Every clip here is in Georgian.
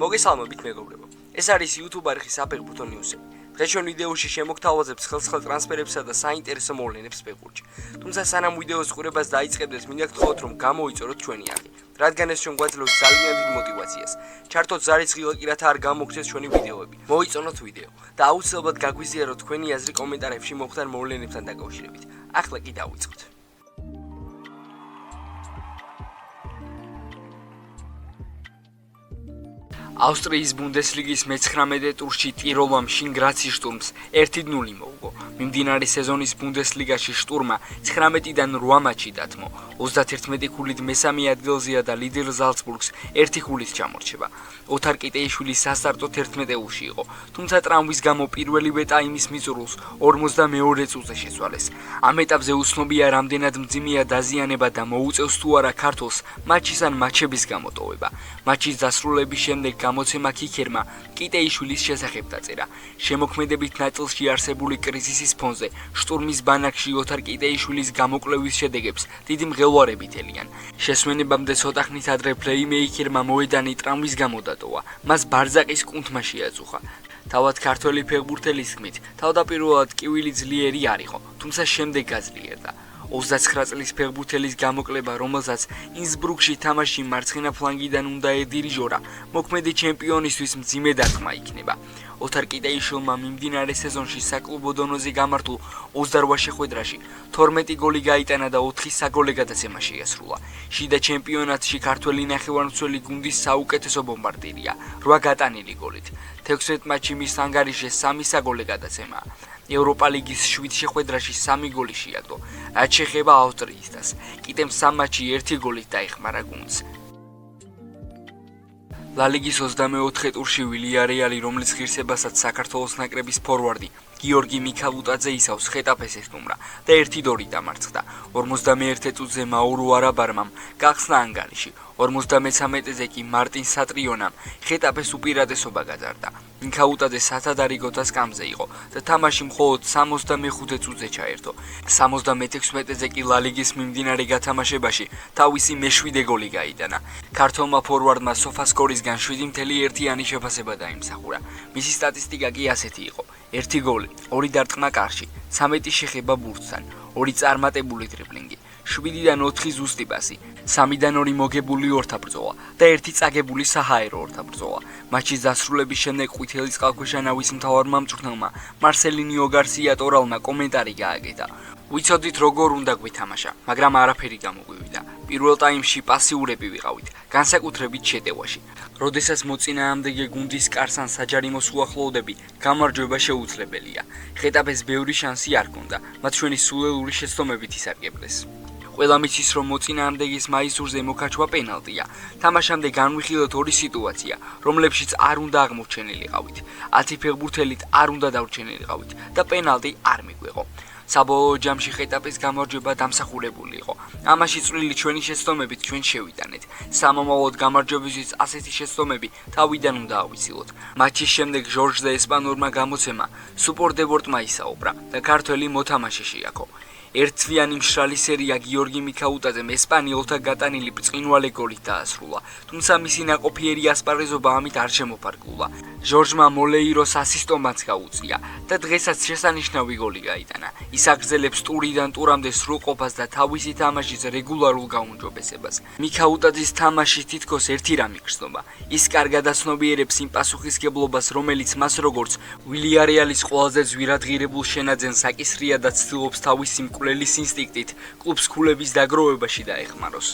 მოგესალმებით მეგობრებო. ეს არის YouTube არხი საფეხბურთო ნიუსები. დღეს ჩვენ ვიდეოში შემოგთავაზებთ ხელს-ხელ ტრანსფერებსა და საინტერესო მოვლენებს ფეხბურთში. თუმცა სანამ ვიდეოს ყურებას დაიწყებდეთ, მინდა გთხოვოთ რომ გამოიწოროთ ჩვენი არხი, რადგან ეს ჩვენ გვაძლევს ძალიან დიდ мотивაციას. ჩართოთ ზარისხილ კი რათა არ გამოგცეს ჩვენი ვიდეოები. მოიწონოთ ვიდეო და აუცილებლად გაგვიზიაროთ თქვენი აზრი კომენტარებში მომხდარ მოვლენებთან დაკავშირებით. ახლა კი დავიწყოთ. ავსტრიის ბუნდესლიგის მე-19 ტურში ტიროლამ შინგრაცი შტურმს 1-0 მოუგო. მიმდინარე სეზონის ბუნდესლიგაში შტურმა 19-დან 8 მატჩი დათმო. 31 ქულით მესამე ადგილზეა და ლიდერ ზალცბურგს 1 ქულით ჩამორჩება. ოთარ კიტეიშვილის სასტარტო 11-ში იყო, თუმცა ტრამვის გამო პირველივე ტაიმის მიწურულს 42 წუთზე შეცვალეს. ამ ეტაპზე უცნობია რამდენად მძიმეა დაზიანება და მოუწევს თუ არა ქართულს მატჩის ან მატჩების გამოტოვება. მატჩის დასრულების შემდეგ გამოცემა ქიქერმა კიტეიშვილის შესახებ დაწერა. შემოქმედებით ნაწილში არსებული კრიზისის ფონზე შტურმის ბანაკში ოთარ კიტეიშვილის გამოკვლევის შედეგებს დიდი მღელვარებით ელიან. შესვენებამდე ცოტა ხნით ადრე პლეიმეიკერმა მოედანი ტრამვის გამო დატოვა. მას ბარზაკის კუნთმა შეაწუხა. თავად ქართველი ფეხბურთელის თქმით, თავდაპირველად კივილი ძლიერი არ იყო, თუმცა შემდეგ გაძლიერდა. 29 წლის ფეხბურთელის გამოკლება, რომელსაც ინსბრუკში თამაში მარცხენა ფლანგიდან უნდა ედირიჟორა, მოქმედი ჩემპიონისთვის მძიმე დარტყმა იქნება. ოთარ კიტეიშვილმა მიმდინარე სეზონში საკლუბო დონეზე გამართულ 28 შეხვედრაში 12 გოლი გაიტანა და 4 საგოლე გადაცემა შეასრულა. შიდა ჩემპიონატში ქართველი ნახევარმცველი გუნდის საუკეთესო ბომბარდირია, 8 გატანილი გოლით. 16 მატჩში მის ანგარიშზე 3 საგოლე გადაცემა. ევროპა ლიგის 7 შეხვედრაში 3 გოლი შეაგდო. რაც შეეხება ავსტრიისთას, კიტემ 3 მატჩში 1 გოლით დაეხმარა გუნდს. ლა ლიგის 24 ტურში ვილიარეალი, რომლის ღირსებასაც საქართველოს ნაკრების ფორვარდი გიორგი მიქავუტაძე ისავს, ხეტაფეს ესტუმრა და 1-2 დამარცხდა. 51 წუთზე მაურო არაბარმამ გახსნა ანგარიში. 53-ზე კი მარტინ სატრიონამ ხეტაფეს უპირატესობა გაძარდა. მიქავუტაძე სათადარი გოთას კამზე იყო და თამაში მხოლოდ 65 წუთზე ჩაერთო. 76-ზე კი ლა ლიგის მიმდინარე გათამაშებაში თავისი მე-7 გოლი გაიტანა. ქართველმა ფორვარდმა სოფასკორისგან 7.1 შეფასება დაიმსახურა. მისი სტატისტიკა კი ასეთი იყო: 1 გოლი, 2 დარტყმა კარში, 13 შეხება ბურთთან, 2 წარმატებული დრიბლინგი, 7-დან 4 ზუსტი პასი, 3-დან 2 მოგებული ორთაბრძოლა და 1 წაგებული საჰაერო ორთაბრძოლა. მატჩის დასრულების შემდეგ ყვითელი წყალქვეშა ნავის მთავარმა მწვრთნელმა მარსელინიო გარსია ტორალმა კომენტარი გააკეთა. ვიცოდით როგორ უნდა გვითამაშა, მაგრამ არაფერი გამოგვივიდა. პირველ ტაიმში პასიურები ვიყავით, განსაკუთრებით შეტევაში. როდესაც მოწინააღმდეგე გუნდის კარს ან საჯარიმოს უახლოვდები, გამარჯვება შეუძლებელია. ხეტაფეს ბევრი შანსი არ ჰქონდა, მათ შორის სულელური შეცდომებით ისარგებლეს. ყველა მიცის რომ მოწინააღმდეგის მაისურზე მოკაჩვა პენალტია. თამაშამდე განვიხილოთ 2 სიტუაცია, რომლებშიც არ უნდა აღმოჩენილიყავით. 10 ფეხბურთელით არ უნდა დავრჩენილიყავით და პენალტი არ მიგვეყო. საბოლოო ჯამში ხეტაფეს გამარჯვება დამსახურებული იყო. ამაში წვლილი ჩვენი შეცდომებით ჩვენ შევიტანეთ. სამომავლოდ გამარჯვებისთვის ასეთი შეცდომები თავიდან უნდა ავიცილოთ. მატჩის შემდეგ ჟორჟ და ესპანურმა გამოცემა სუპორტებორტმა ისაუბრა და ქართველი მოთამაშე შეაქო. ერთთვიანი მშრალი სერია გიორგი მიქაუტაძემ ესპანიელთა გატანილი ბრწყინვალე გოლით დაასრულა, თუმცა მისი ნაყოფიერი ასპარეზობა ამით არ შემოფარგლულა. ჟორჟმა მოლეიროს ასისტომაც გაუწია და დღესაც შესანიშნავი გოლი გაიტანა. ის აგრძელებს ტურიდან ტურამდე სრულყოფას და თავისი თამაშის რეგულარულ გაუმჯობესებას. მიქაუტაძის თამაში თითქოს ერთი რამი გრძნობა. ის კარგად აცნობიერებს იმ პასუხისგებლობას, რომელიც მას როგორც ვილიარეალის ყველაზე ძვირადღირებულ შენაძენს აკისრია და ცდილობს თავისი მკვლელის ინსტინქტით კლუბს ქულების დაგროვებაში დაეხმაროს.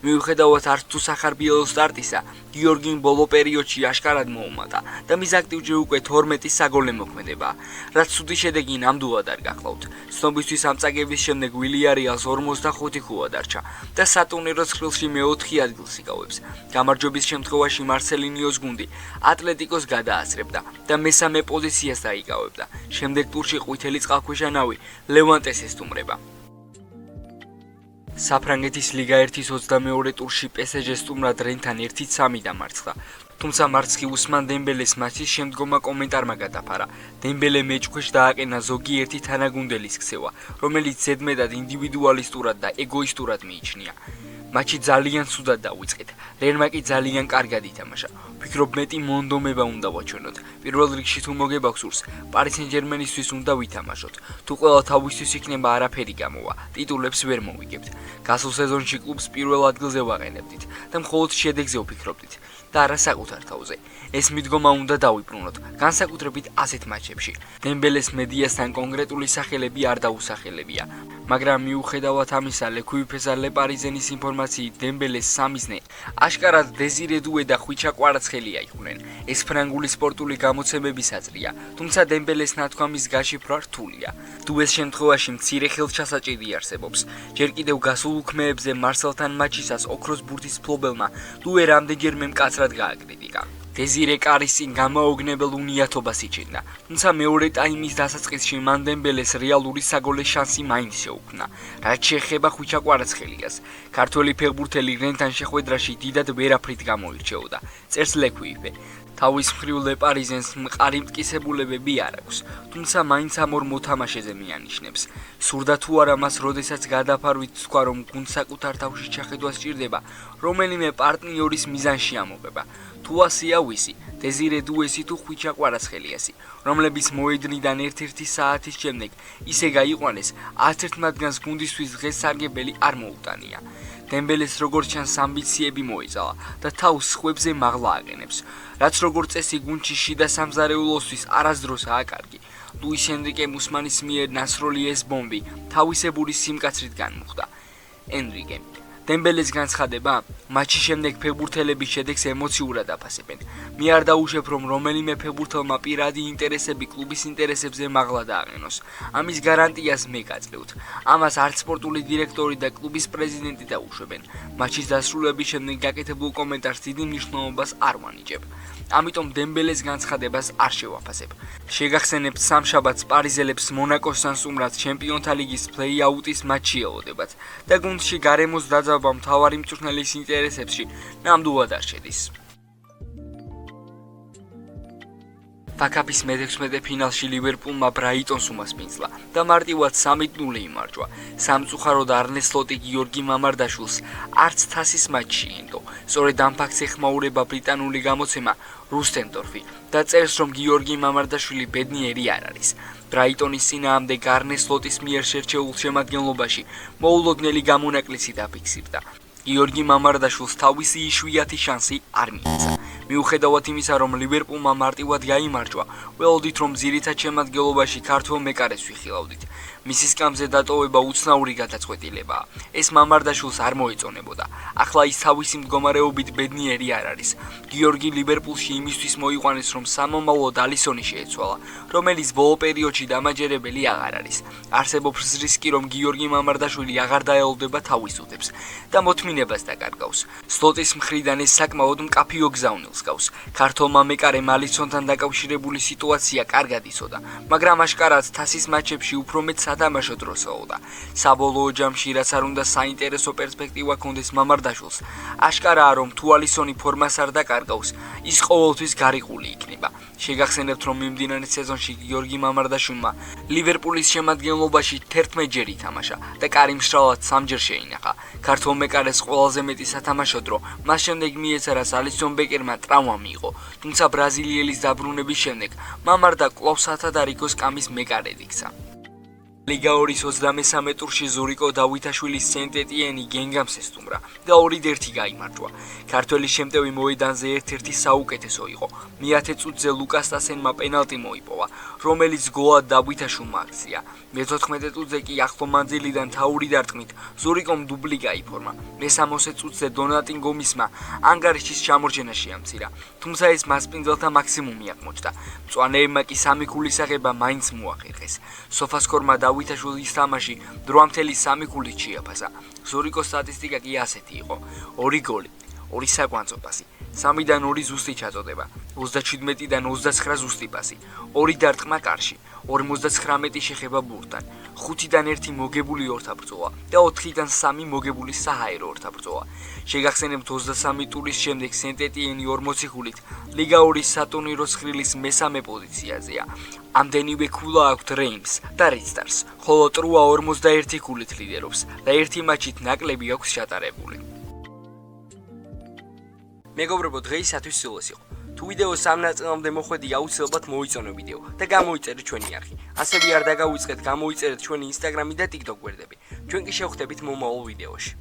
მიუხედავად არც თუ სახარბიელო სტარტისა, გიორგიმ ბოლო პერიოდში აშკარად მოუმატა და მის აქტივჯერ უკვე 12 საგოლე მოქმედებაა, რაც ცუდი შედეგი ნამდვილად არ გახლავთ. ცნობისთვის ამ წაგების შემდეგ ვილიარეალს 45 ქულა დარჩა და სატურნიროს ხილში მე-4 ადგილს იკავებს. გამარჯვების შემთხვევაში მარსელინიოს გუნდი ატლეტიკოს გადაასწრებდა და მესამე პოზიციას დაიკავებდა. შემდეგ ტურში ყვითელი წყალქვეშა ნავი ლევანტეს ესტუმრება. საფრანგეთის ლიგა 1-ის 22 ტურში PSG სტუმრად რენთან 1-3 დამარცხდა. თუმცა მარცხი უსმან დემბელეს მატჩის შემდგომმა კომენტარმა გადაფარა. დემბელე მეჭქვეშ დააყენა ზოგიერთი თანაგუნდელის ქცევა, რომელიც ზედმეტად ინდივიდუალისტურად და ეგოისტურად მიიჩნია. მატჩი ძალიან ცუდად დავიწყეთ. რენმა კი ძალიან კარგად ითამაშა. ვფიქრობ მეტი მონდომება უნდა ვაჩვენოთ. პირველ რიგში თუ მოგებაქვს სურს, პარი სენ-ჟერმენისთვის უნდა ვითამაშოთ. თუ ყველა თავისთვის იქნება არაფერი გამოვა, ტიტულებს ვერ მოვიგებთ. გასულ სეზონში კლუბს პირველ ადგილზე ვაყენებდით და მხოლოდ შედეგზე ვფიქრობდით და არა საკუთარ თავზე. ეს მიდგომა უნდა დავიბრუნოთ, განსაკუთრებით ასეთ მატჩებში. დემბელეს მედიასთან კონკრეტული სახელები არ დაუსახელებია, მაგრამ მიუხედავად ამისა, ლექუიფესა ლეპარიზენის ინფორმაციით დემბელეს სამიზნე აშკარად დეზირე დუე და ხვიჩა კვარაცხელია იყვნენ. ეს ფრანგული სპორტული გამოცემების აზრია, თუმცა დემბელეს ნათქვამის გაშიფრვა რთულია. დუეს შემთხვევაში მცირე ხელჩასაჭირი არსებობს. ჯერ კიდევ გასულ უქმეებზე მარსელთან მატჩისას ოქროს ბურთის ფლობელმა დუე რამდენჯერმე მკაცრად გააკრიტიკა. დეზირე კარის წინ გამოუგნებელ უნიათობას იჩენდა, თუმცა მეორე ტაიმის დასაწყისში მან დემბელეს რეალური საგოლე შანსი მაინც შეუქმნა. რაც შეეხება ხვიჩა კვარაცხელიას, ქართველი ფეხბურთელი რენთან შეხვედრაში დიდად ვერაფრით გამოირჩეოდა. წერს ლექუიფე. თავის მხრივ ლეპარიზენს მყარი მტკიცებულებები არ აქვს, თუმცა მაინც ამ ორ მოთამაშეზე მიანიშნებს. სურდა თუ არა მას როდესაც გადაფარვით თქვა, რომ გუნდს საკუთარ თავში ჩახედვა სჭირდება, რომელიმე პარტნიორის მიზანში ამოღება. თუ ასეა ვისი, დეზირე დუესი თუ ხვიჩა კვარაცხელიასი, რომლებიც მოედნიდან ერთ-ერთი საათის შემდეგ ისე გაიყვანეს, 11 მათგანს გუნდისთვის დღეს სარგებელი არ მოუტანია. დემბელეს როგორც ჩანს ამბიციები მოეწალა და თავს სხვებზე მაღლა აყენებს, რაც როგორც წესი გუნდში შიდა სამზარეულოსთვის არასდროსაა კარგი. ლუის ენრიკე მუსმანის მიერ ნასროლი ეს ბომბი თავისებური სიმკაცრით განმუხდა. ენრიკე დემბელეს განცხადება, მატჩის შემდეგ ფეხბურთელები შედეგს ემოციურად აფასებენ. მე არ დაუშვებ, რომ რომელიმე ფეხბურთელმა პირადი ინტერესები კლუბის ინტერესებზე მაღლა დააყენოს. ამის გარანტიას მე გაძლევთ. ამას არც სპორტული დირექტორი და კლუბის პრეზიდენტი დაუშვებენ. მატჩის დასრულების შემდეგ გაკეთებულ კომენტარს დიდი მნიშვნელობას არ ვანიჭებ. ამიტომ დემბელეს განცხადებას არ შევაფასებ. შეგახსენებთ, სამშაბათს პარიზელებს მონაკოსთან სტუმრად ჩემპიონთა ლიგის პლეი-აუტის მატჩი ელოდებათ და გუნდში გარემოს დაძაბვა მთავარი მწვრთნელის ინტერესებში ნამდვილად არ შედის. ფაკაპის მე-16 ფინალში ლივერპულმა ბრაიტონს უმასპინძლა და მარტივად 3-0 იმარჯვა. სამწუხაროდ არნე სლოტი გიორგი მამარდაშვილს არც თასის მატჩში ენდო. სწორედ ამ ფაქტს ეხმაურება ბრიტანული გამოცემა რუსტენდორფი და წერს, რომ გიორგი მამარდაშვილი ბედნიერი არ არის. ბრაიტონის წინააღმდეგ არნე სლოტის მიერ შერჩეულ შემადგენლობაში მოულოდნელი გამონაკლისი დაფიქსირდა. გიორგი მამარდაშვილს თავისი იშვიათი შანსი არ მიეცა. მიუხედავად იმისა, რომ ლივერპულმა მარტივად გაიმარჯვა, ველოდით, რომ ძირითად შემადგენლობაში ქართველ მეკარეს ვიხილავდით. მისი სკამზე დატოვება უცნაური გადაწყვეტილებაა. ეს მამარდაშვილს არ მოეწონებოდა. ახლა ის თავისი მდგომარეობით ბედნიერი არ არის. გიორგი ლივერპულში იმისთვის მოიყვანეს, რომ სამომავლოდ ალისონი შეეცვალა, რომელიც ბოლო პერიოდში დამაჯერებელი აღარ არის. არსებობს რისკი, რომ გიორგი მამარდაშვილი აღარ დაელოდება თავის უდებს და მოთმინებას დაკარგავს. სლოტის მხრიდან ეს საკმაოდ მკაფიო გზავნილს გავს. ქართველმა მეკარემ ალისონთან დაკავშირებული სიტუაცია კარგად იცოდა, მაგრამ აშკარად თასის მატჩებში უფრო მეტ სათამაშო დროს ელოდა. საბოლოო ჯამში, რაც არ უნდა საინტერესო პერსპექტივა ჰქონდეს მამარდაშვილს, აშკარაა, რომ თუ ალისონი ფორმას არ დაკარგავს, ის ყოველთვის გარიყული იქნება. შეგახსენებთ, რომ მიმდინარე სეზონში გიორგი მამარდაშვილმა ლივერპულის შემადგენლობაში 11 ჯერ ითამაშა და კარი მშრალად 3 ჯერ შეინახა. ქართველ მეკარეს ყველაზე მეტი სათამაშო დრო მას შემდეგ მიეცა, რაც ალისონ ბეკერმა ტრავმა მიიღო, თუმცა ბრაზილიელის დაბრუნების შემდეგ მამარდა კვლავ სათადარიგო სკამის მეკარედ იქცა. ლიგა 2-ის 23 ტურში ზურიკო დავითაშვილის სენტ-ეტიენი გენგამს ესტუმრა და 2-1 გაიმარჯვა. ქართველის შემტევი მოედანზე ერთ-ერთი საუკეთესო იყო. მე-10 წუთზე ლუკას ტასენმა პენალტი მოიპოვა, რომელიც გოლად დავითაშვილმა აქცია. მე-14 წუთზე კი ახლო მანძილიდან თაური დარტყმით ზურიკომ დუბლი გაიფორმა. მე-60 წუთზე დონატინ გომისმა ანგარიშის ჩამორჩენა შეამცირა, თუმცა ეს მასპინძელთა მაქსიმუმი აღმოჩნდა. მწვანეებმა კი 3 ქულის აღება მაინც მოახერხეს. სოფასკორმა დავითაშვილის თამაში 8.3 ქულით შეაფასა. ზურიკოს სტატისტიკა კი ასეთი იყო: 2 გოლი, 2 საკვანძო პასი, 3-დან 2 ზუსტი ჩაწოდება, 37-დან 29 ზუსტი პასი, 2 დარტყმა კარში, 59 შეხება ბურთთან, 5-დან 1 მოგებული ორთაბრძოლა და 4-დან 3 მოგებული საჰაერო ორთაბრძოლა. შეგახსენებთ, 23 ტურის შემდეგ სენტ-ეტიენი 40 ქულით ლიგა 2-ის სატურნირო ცხრილის მესამე პოზიციაზეა. ამდენივე ქულა აქვთ რეიმს და რედსტარს, ხოლო ტრუა 41 ქულით ლიდერობს და ერთი მატჩით ნაკლები აქვს ჩატარებული. მეგობრებო, დღეისათვის სულ ეს იყო. თუ ვიდეოს სამ ნაწილამდე მოხვედი, აუცილებლად მოიწონო ვიდეო და გამოიწერეთ ჩვენი არხი. ასევე არ დაგაუწყეთ, გამოიწერეთ ჩვენი Instagram-ი და TikTok გვერდები. ჩვენ კი შევხვდებით მომავალ ვიდეოში.